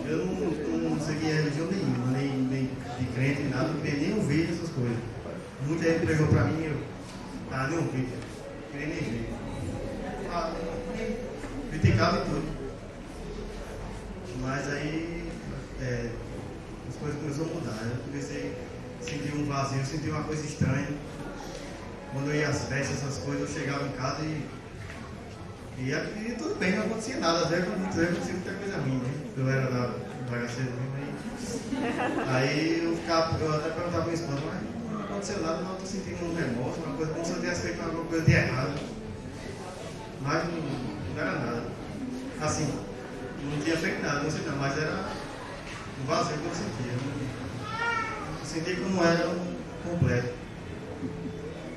Eu não seguia religião nenhuma, nem de crente, nada, não queria nem ouvir essas coisas. Muita gente pregou pra mim, eu nem ouvi, não queria nem ver. Criticava e tudo. Mas aí as coisas começaram a mudar. Eu comecei a sentir um vazio, sentir uma coisa estranha. Quando eu ia às festas, essas coisas, eu chegava em casa e tudo bem, não acontecia nada. Às vezes acontecia muita coisa ruim, né? Eu era da bagaceira mesmo. Aí eu até perguntava pra minha esposa, mas não aconteceu nada, não estou sentindo um remorso, uma coisa, como se eu tivesse feito alguma coisa de errado. Mas não era nada. Assim, não tinha feito nada, não sei não, mas era um vazio que eu sentia. Eu sentia que não era um completo.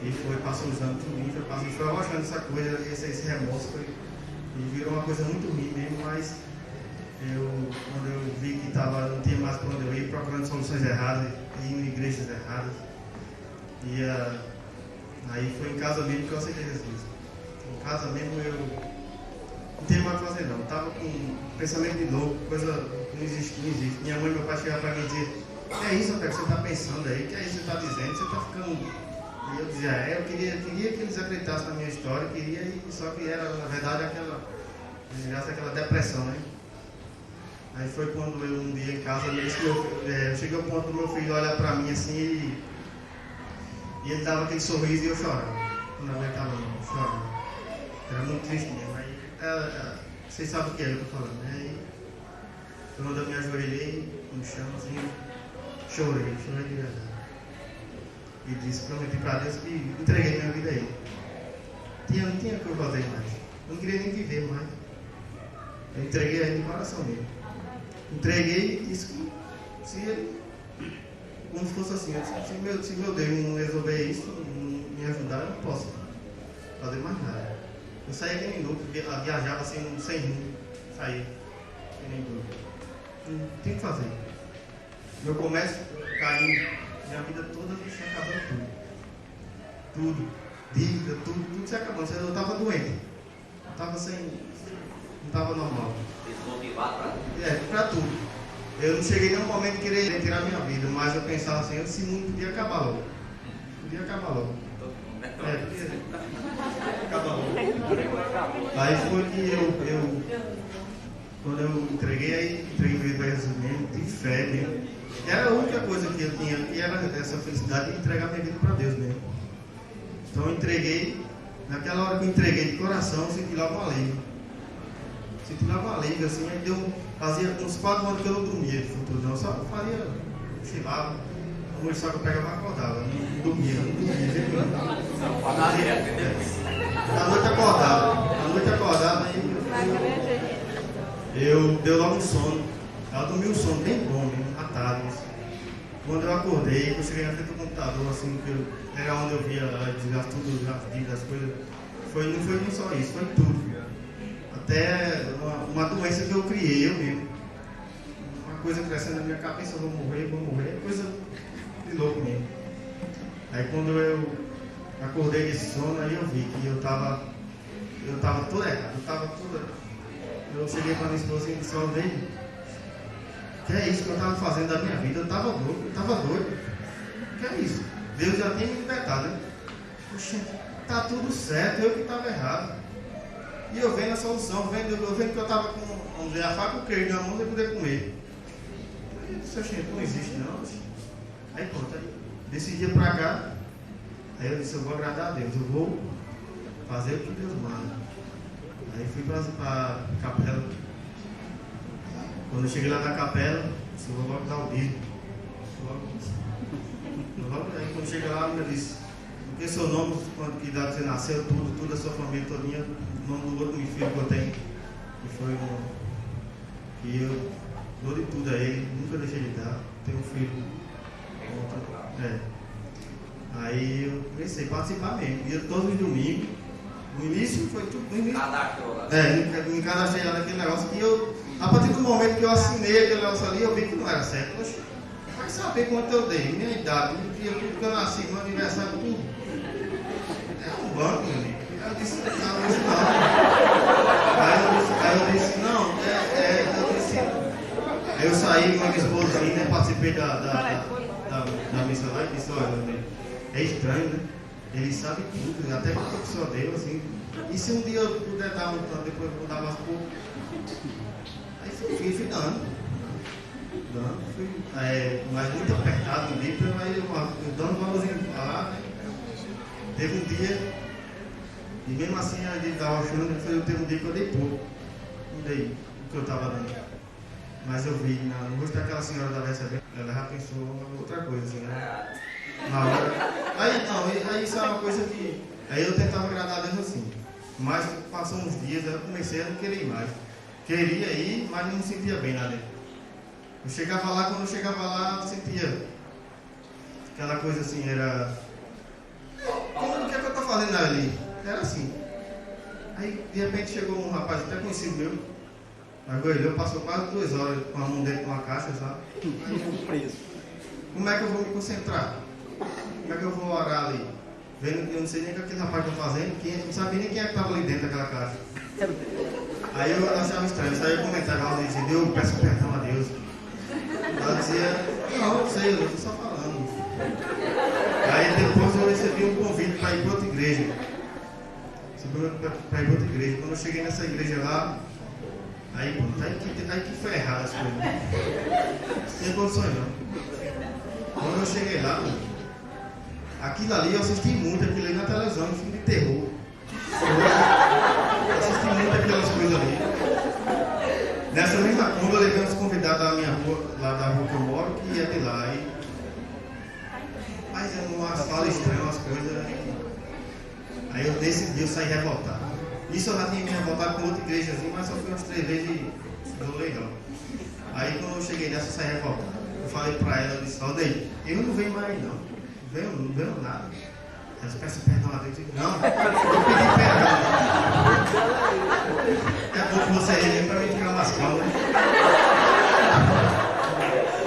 E passou os anos, tudo foi arrochando essa coisa, esse remorso, e virou uma coisa muito ruim mesmo, mas quando eu vi que não tinha mais para onde eu ir, procurando soluções erradas, indo em igrejas erradas, aí foi em casa mesmo que eu aceitei Jesus. Em casa mesmo eu não tinha mais o que fazer não, estava com um pensamento de louco, coisa que não existe. Minha mãe e meu pai chegavam para mim e diziam, que é isso, Roberto, que você está pensando aí, que é isso que você está dizendo, você está ficando... E eu dizia, eu queria que eles acreditassem na minha história, só que era, na verdade, aquela depressão, né? Aí foi quando eu, um dia em casa, eu cheguei ao ponto do meu filho olhar pra mim assim, e ele dava aquele sorriso e eu chorava. Quando eu estava chorando. Era muito triste mesmo. Aí, vocês sabem o que é que eu estou falando, né? Aí, quando eu me ajoelhei no chão, assim, chorei de verdade. E prometi para Deus que entreguei minha vida a Ele. Não tinha o que eu fazer mais. Não queria nem viver mais. Eu entreguei a Ele de coração mesmo. Entreguei e disse que se Ele, como se fosse assim, se meu Deus não resolver isso, não me ajudar, eu não posso fazer mais nada. Eu saía que nem louco, viajava assim, sem rumo. Saía que nem louco. Não tem o que fazer. Meu comércio caindo. Minha vida toda se acabando tudo. Dívida, tudo se acabando. Eu estava doente. Não estava normal. Desmotivado para tudo? Para tudo. Eu não cheguei nenhum momento de querer tirar minha vida, mas eu pensava assim, esse mundo podia acabar logo. Podia acabar logo. Podia acabar logo. Aí foi que quando eu entreguei para Jesus mesmo, de fé mesmo. Era a única coisa que eu tinha, que era essa felicidade de entregar minha vida para Deus mesmo. Então eu entreguei, naquela hora que eu entreguei de coração, eu senti logo um alívio. Assim, aí fazia uns 4 anos que eu não dormia de futuro, não, só fazia, cochilava, a noite só que eu pegava e acordava, não dormia. À noite acordava, aí deu logo um sono, ela dormiu um sono bem bom mesmo. Quando eu acordei, eu cheguei na frente do computador, assim, era onde eu via tudo, as dívidas, as coisas. Não foi nem só isso, foi tudo. Até uma doença que eu criei, eu mesmo. Uma coisa crescendo na minha cabeça, eu vou morrer, coisa de louco mesmo. Aí quando eu acordei desse sono, aí eu vi que eu tava todo errado, eu cheguei para minha esposa e disse, dele. Que é isso que eu estava fazendo da minha vida? Eu estava doido. Que é isso? Deus já tinha me libertado, né? Poxa, tá tudo certo, eu que estava errado. E eu vendo a solução, eu vendo que eu estava com a faca e o queijo na mão para poder comer. Eu disse, não existe não. Aí pronto, desse dia para cá, aí eu disse, eu vou agradar a Deus, eu vou fazer o que Deus manda. Aí fui para a capela. Quando eu cheguei lá na capela, eu vou logo dar o dízimo. Aí quando cheguei lá, ela disse, porque seu nome, quando que idade você nasceu, tudo a sua família todinha, o nome do outro filho que eu tenho, que foi que eu dou de tudo a ele, nunca deixei de dar, tenho um filho. Aí eu comecei a participar mesmo, ia todos os domingos. No início foi tudo. Me cadastrei lá naquele negócio que a partir do momento que eu assinei aquele negócio ali, eu vi que não era certo. Poxa, vai saber quanto eu dei, minha idade, o dia tudo que eu nasci, meu aniversário, tudo. É um banco, meu amigo. Aí eu disse, não. Aí eu disse, não, Aí eu saí com a minha esposa, né? Participei da missão lá e disse, olha, é estranho, né? Ele sabe tudo, até que a pessoa deu, assim. E se um dia eu puder dar um tanto, depois eu vou dar mais pouco? Aí fui dando. Fui, mas muito apertado no livro, aí eu dando um valorzinho pra lá, né? Teve um dia, e mesmo assim a gente estava achando que teve um dia que eu dei pouco. Não dei o que eu estava dando. Mas eu vi no rosto daquela senhora da recebendo, ela já pensou outra coisa, assim, né? Na hora. Aí isso é uma coisa que. Aí eu tentava agradar a Deus assim. Mas passou uns dias, eu comecei a não querer ir mais. Queria ir, mas não me sentia bem lá dentro. Eu chegava lá, quando eu chegava lá, eu sentia aquela coisa assim, era. O que é que eu estou fazendo ali? Era assim. Aí de repente chegou um rapaz até conhecido meu. Ele passou quase 2 horas com a mão dentro de uma caixa, sabe? Aí, como é que eu vou me concentrar? Como é que eu vou orar ali? Vendo que eu não sei nem o que aquele rapaz está fazendo, não sabia nem quem é que estava ali dentro daquela caixa. Aí eu achava estranho, aí eu comentava e dizia, eu peço perdão a Deus. Ela dizia, não sei, eu estou só falando. Aí depois eu recebi um convite para ir para outra igreja. Para ir para outra igreja. Quando eu cheguei nessa igreja lá, aí que foi errado as coisas. Não tem condições não. Quando eu cheguei lá, aquilo ali eu assisti muito, aquilo ali na televisão, um filme de terror. Eu assisti muito aquelas coisas ali. Nessa mesma curva eu levei uns convidados da minha rua, lá da rua que eu moro, que ia de lá. Mas eu não falo estranho umas coisas. Aí eu decidi, eu saí revoltado. Isso eu já tinha me revoltado com outra igreja, assim, mas só fui umas 3 vezes e deu legal. Aí quando eu cheguei nessa, eu saí revoltado. Eu falei pra ela, eu disse, Aldeia, eu não venho mais não. Não venho nada. Ela disse, peço perdão a Deus. Não, eu pedi perdão. É bom que você vem pra mim ficar mais calmo, né?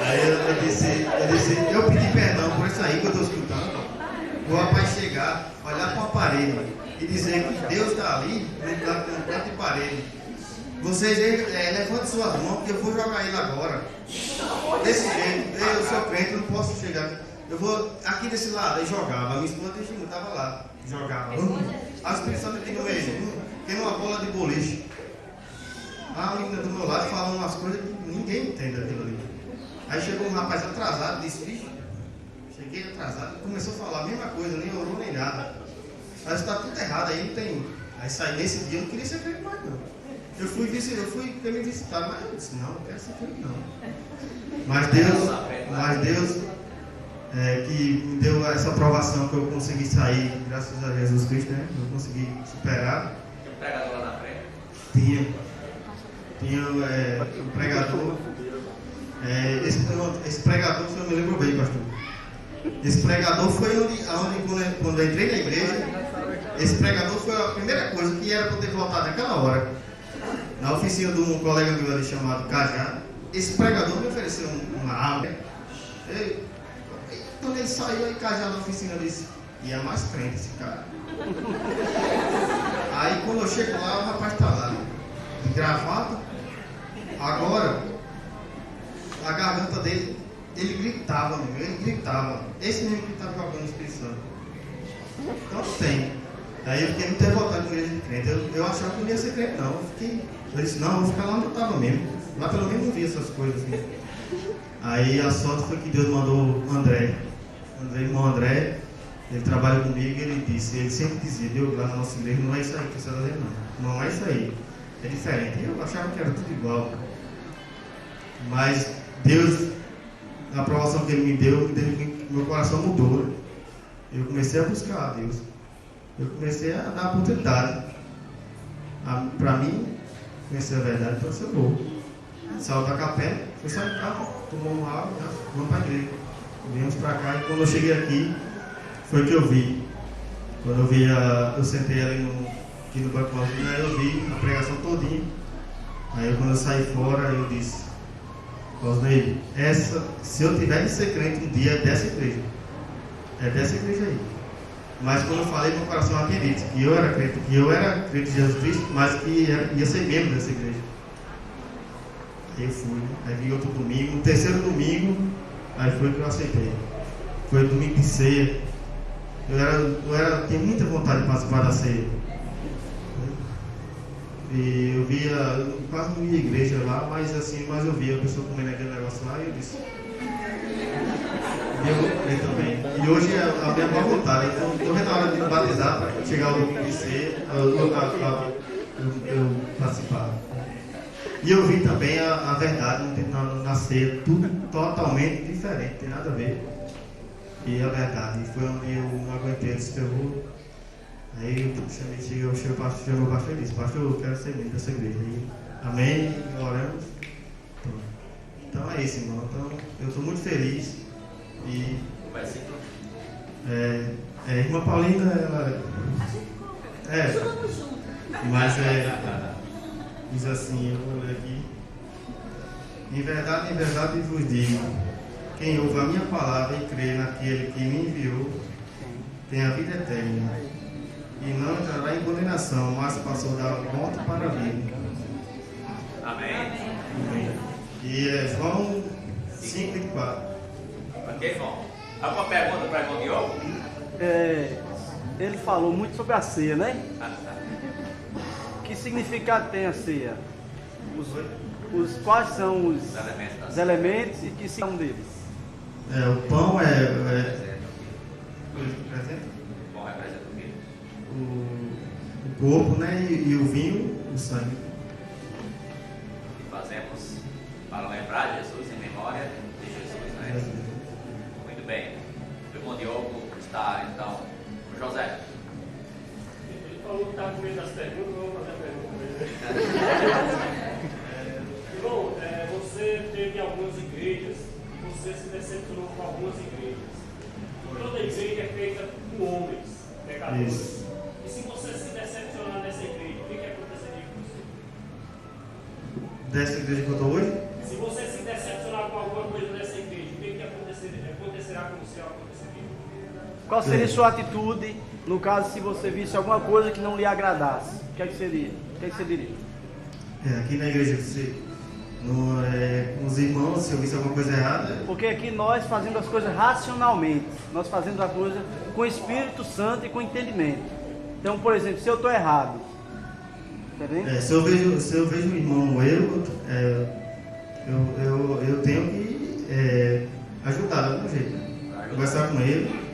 Aí eu disse, eu pedi perdão por isso aí que eu estou escutando. O rapaz chegar, olhar para uma parede e dizer que Deus está ali, no canto de parede. Vocês levantem suas mãos, que eu vou jogar ele agora. Desse jeito, eu sou crente, eu não posso chegar. Eu vou aqui desse lado, aí jogava. A minha esposa estava lá, jogava. A Espírito Santo aqui no meio, tem uma bola de boliche. A menina do meu lado falando umas coisas que ninguém entende aquilo ali. Aí chegou um rapaz atrasado, disse, bicho, cheguei atrasado, começou a falar a mesma coisa, nem orou nem nada. Mas está tudo errado, aí não tem. Aí saí nesse dia, eu não queria ser crente mais não. Eu fui me visitar, mas eu disse, não quero ser crente não. Mas Deus que me deu essa aprovação que eu consegui sair, graças a Jesus Cristo, né? Eu consegui superar. Tinha um pregador lá na frente? Tinha um pregador. Esse pregador, se eu me lembro bem, pastor. Esse pregador foi quando eu entrei na igreja, esse pregador foi a primeira coisa que era para eu ter voltado naquela hora. Na oficina de um colega meu ali chamado Cajá, esse pregador me ofereceu uma arma. Quando ele saiu aí, Cajá na oficina, disse, e é mais crente esse cara. Aí quando eu chego lá, o rapaz está lá, de gravata. Agora, a garganta dele, ele gritava mesmo, ele gritava. Esse mesmo que estava jogando o Espírito Santo. Então tem. Aí eu fiquei muito revoltado com a igreja de crente. Eu achava que não ia ser crente não. Eu disse, não, eu vou ficar lá onde eu estava mesmo. Lá pelo menos não via essas coisas assim. Aí a sorte foi que Deus mandou o irmão André, ele trabalha comigo e ele sempre dizia, Deus, lá na nossa igreja não é isso aí que você está dizendo não. Não é isso aí. É diferente. Eu achava que era tudo igual. Mas Deus, na aprovação que Ele me deu, meu coração mudou. Eu comecei a buscar a Deus. Eu comecei a dar oportunidade. Para mim, conhecer a verdade, então eu vou. Saiu da capela, fui sair de casa, tomou uma água, vamos para a igreja. Viemos para cá e quando eu cheguei aqui, foi que eu vi. Quando eu vi, eu sentei ali aqui no banco, aí eu vi a pregação todinha. Aí quando eu saí fora, eu disse, Osnei, se eu tiver de ser crente um dia, é dessa igreja. É dessa igreja aí. Mas quando eu falei, meu coração acredita que eu era crente de Jesus Cristo, mas que ia ser membro dessa igreja. Aí eu fui, aí vi outro domingo, no terceiro domingo, aí foi que eu aceitei. Foi domingo de ceia. Tinha muita vontade de participar da ceia. E eu quase não ia à igreja lá, mas eu via a pessoa comendo aquele negócio lá e eu disse. Eu também. E hoje é a minha boa vontade. Então, estou vendo a hora de batizar para chegar ao domingo de ceia, eu participar. E eu vi também a verdade na ceia, tudo totalmente diferente, tem nada a ver. E a verdade, foi onde eu não aguentei, eu disse que eu vou. Aí eu chego o pastor e disse, pastor, eu quero ser membro dessa igreja. Aí, amém, oramos. Então é isso, irmão. Então eu estou muito feliz. E irmã Paulina, ela mas diz assim, eu vou ler aqui. Em verdade vos digo, quem ouve a minha palavra e crê naquele que me enviou, tem a vida eterna, e não entrará em condenação, mas passou da morte para a vida. Amém. E é João 5:4. Ok, irmão? Alguma pergunta para o irmão Diogo? Ele falou muito sobre a ceia, né? Que significado tem a ceia? Quais são os elementos e que são deles? O pão O pão representa o quê? O corpo, né? E o vinho, o sangue. E fazemos para lembrar Jesus em memória de Jesus, né? Muito bem. O irmão Diogo está, então, com José. Ele falou que está com medo das perguntas, eu vou fazer a pergunta. Irmão, você teve algumas igrejas e você se decepcionou com algumas igrejas. Toda igreja é feita por homens, pecadores. Isso. E se você se decepcionar dessa igreja, o que aconteceria com você? Dessa igreja que eu estou hoje? Se você se decepcionar com alguma coisa dessa igreja, o que acontecerá com você ao acontecer? Qual seria a sua atitude no caso se você visse alguma coisa que não lhe agradasse? O que seria? O que você diria? Aqui na igreja, com os irmãos, se eu visse alguma coisa errada. Porque aqui nós fazemos as coisas racionalmente, nós fazemos a coisa com o Espírito Santo e com entendimento. Então, por exemplo, se eu estou errado, tá vendo? Se eu vejo um irmão no erro, eu tenho que ajudar de algum jeito, né? Conversar com ele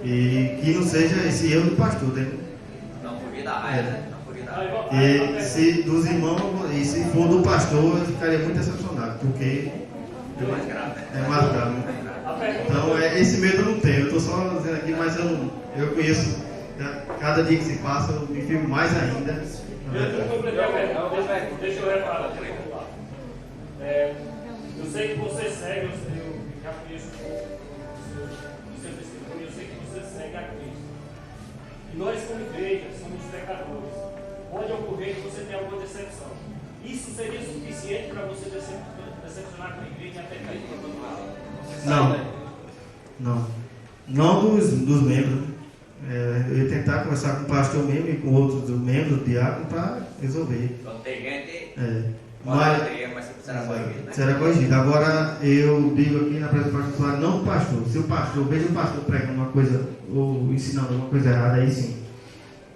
e que não seja esse erro do pastor, né? Não fugir da raiva, né? E se dos irmãos, e se for do pastor, eu ficaria muito decepcionado, porque é mais grave. Então, esse medo eu não tenho, eu estou só dizendo aqui, mas eu conheço, né? Cada dia que se passa, eu me firmo mais ainda. Deixa eu reparar. Eu sei que você segue, eu já conheço o seu testemunho, eu sei que você segue a Cristo. E nós, como igreja, somos pecadores. Pode ocorrer que você tenha alguma decepção. Isso seria suficiente para você decepcionar com a igreja e até cair para o outro lado? Não dos membros. Eu ia tentar conversar com o pastor mesmo e com outros membros do diácono para resolver. Então tem gente mas você será corrigido, né? Será corrigido. Agora eu digo aqui na presença do pastor, não o pastor. Se o pastor, veja o pastor pregando uma coisa ou ensinando alguma coisa errada, aí sim.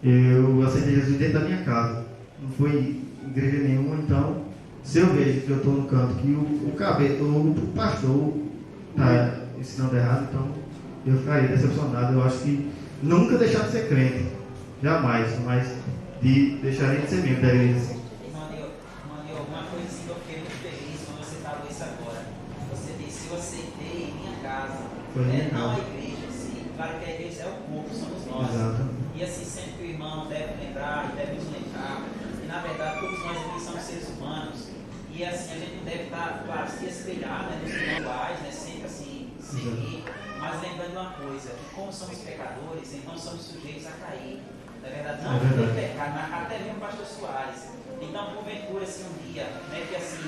Eu aceitei Jesus dentro da minha casa, não foi em igreja nenhuma. Então, se eu vejo que eu estou no canto que o pastor está ensinando errado, então eu ficaria decepcionado. Eu acho que nunca deixar de ser crente, jamais, mas deixaria de ser membro da igreja. Mano, uma coisa assim que eu fiquei muito feliz quando você falou isso agora. Você disse, eu aceitei em minha casa, não a igreja, sim. Claro que a igreja é o corpo, somos nós. Exato. E assim, sempre que o irmão deve lembrar e deve nos lembrar, que na verdade todos nós aqui somos seres humanos, e assim, a gente não deve estar, claro, se espelhar, né, nos manuais, né, sempre assim, seguir, mas lembrando uma coisa, que como somos pecadores, então somos sujeitos a cair. Na verdade, não foi pecado, mas até mesmo o pastor Soares. Então, porventura, assim, um dia, né, que assim,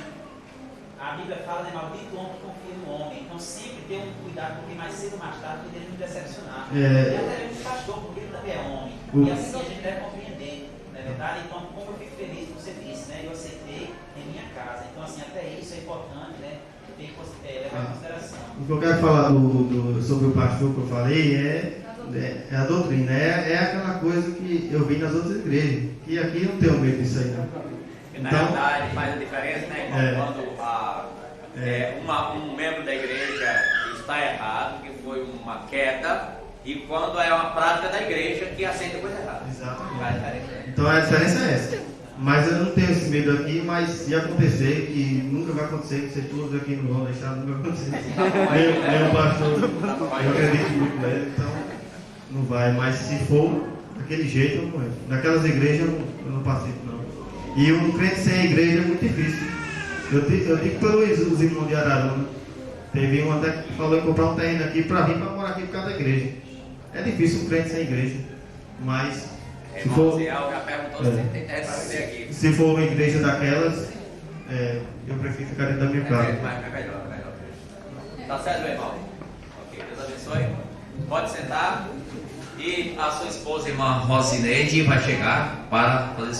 a Bíblia fala, né, maldito o homem que confia no homem. Então, sempre ter um cuidado, porque mais cedo ou mais tarde poderia nos decepcionar. E até mesmo o pastor, porque ele também é homem. E assim a gente deve compreender, não é verdade? Então, como eu fico feliz, você disse, né, eu aceitei em minha casa. Então, assim, até isso é importante, né? Tem que levar em consideração. O que eu quero falar sobre o pastor que eu falei é a doutrina, é aquela coisa que eu vi nas outras igrejas, e aqui eu não tenho medo disso aí, não. E na realidade faz a diferença, né, irmão? Quando um membro da igreja está errado, que foi uma queda, e quando é uma prática da igreja que aceita coisa errada. Exatamente. Então a diferença é essa. Mas eu não tenho esse medo aqui, mas se acontecer, que nunca vai acontecer, que vocês todos aqui não vão deixar, nunca vai acontecer. Nem o pastor, eu acredito muito nele, então não vai. Mas se for daquele jeito, eu não entro. Naquelas igrejas eu não participo, não. E um crente sem igreja é muito difícil. Eu digo pelos irmãos de Araruna. Teve um até que falou em comprar um terreno aqui para vir para morar aqui por causa da igreja. É difícil um crente sem igreja, mas se for, se for uma igreja daquelas, eu prefiro ficar dentro da minha casa. Melhor. Tá certo, meu irmão? Ok, Deus abençoe. Pode sentar. E a sua esposa, irmã Rosineide, vai chegar para fazer